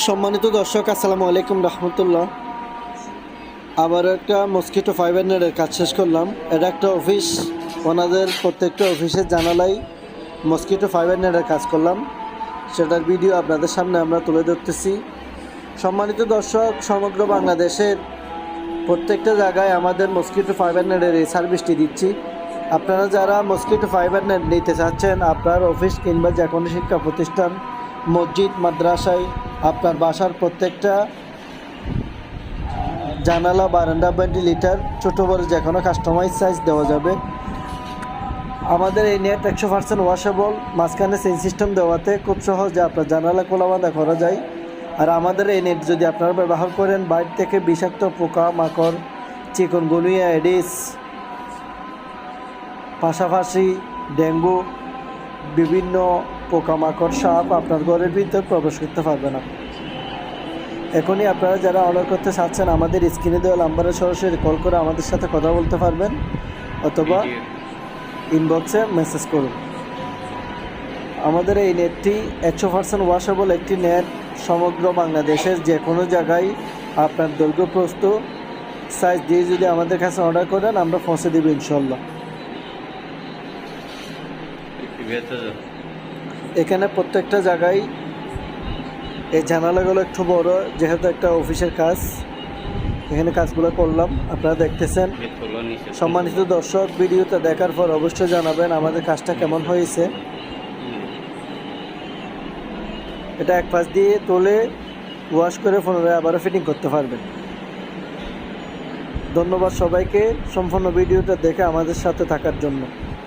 সম্মানিত দর্শক, আসসালামু আলাইকুম রহমতুল্লাহ। আবার একটা মসকিটো ফাইবার নেটের কাজ শেষ করলাম। এটা একটা অফিস, ওনাদের প্রত্যেকটা অফিসের জানালাই মসকিটো ফাইবার নেটের কাজ করলাম, সেটার ভিডিও আপনাদের সামনে আমরা তুলে ধরতেছি। সম্মানিত দর্শক, সমগ্র বাংলাদেশের প্রত্যেকটা জায়গায় আমাদের মসকিটো ফাইবার নেটের এই সার্ভিসটি দিচ্ছি। আপনারা যারা মসকিটো ফাইবার নেট নিতে চাচ্ছেন, আপনার অফিস কিংবা যে কোনো শিক্ষা প্রতিষ্ঠান, মসজিদ, মাদ্রাসায়, আপনার বাসার প্রত্যেকটা জানালা, বারান্দা, ভেন্টিলেটর, ছোটো বড় যে কোনো কাস্টমাইজ সাইজ দেওয়া যাবে। আমাদের এই নেট 100% ওয়াশেবল, মাঝখানে সেন্স সিস্টেম দেওয়াতে খুব সহজে আপনার জানালা খোলা বাঁধা করা যায়। আর আমাদের এই নেট যদি আপনারা ব্যবহার করেন, বাইরে থেকে বিষাক্ত পোকা মাকড়, চিকনগুনিয়া, এডিস, পাশাপাশি ডেঙ্গু, বিভিন্ন পোকামাকড়, সাপ আপনার ঘরের ভিতর প্রবেশ করতে পারবে না। এখনই আপনারা যারা অর্ডার করতে চাচ্ছেন, আমাদের স্ক্রিনে দেওয়া নাম্বারে সরাসরি কল করে আমাদের সাথে কথা বলতে পারবেন, অথবা ইনবক্সে মেসেজ করুন। আমাদের এই নেটটি 100% ওয়াশেবল একটি নেট। সমগ্র বাংলাদেশের যে কোনো জায়গায় আপনার দৈর্ঘ্য প্রস্থ সাইজ দিয়ে যদি আমাদের কাছে অর্ডার করেন, আমরা পৌঁছে দেব ইনশাল্লাহ। এখানে প্রত্যেকটা জায়গায় এই জানালাগুলো একটু বড়, যেহেতু একটা অফিসের কাজ, এখানে কাজগুলো করলাম, আপনারা দেখতেছেন। সম্মানিত দর্শক, ভিডিওটা দেখার পর অবশ্যই জানাবেন আমাদের কাজটা কেমন হয়েছে। এটা এক পাশ দিয়ে তুলে ওয়াশ করে পুনরায় আবারও ফিটিং করতে পারবেন। ধন্যবাদ সবাইকে সম্পূর্ণ ভিডিওটা দেখে আমাদের সাথে থাকার জন্য।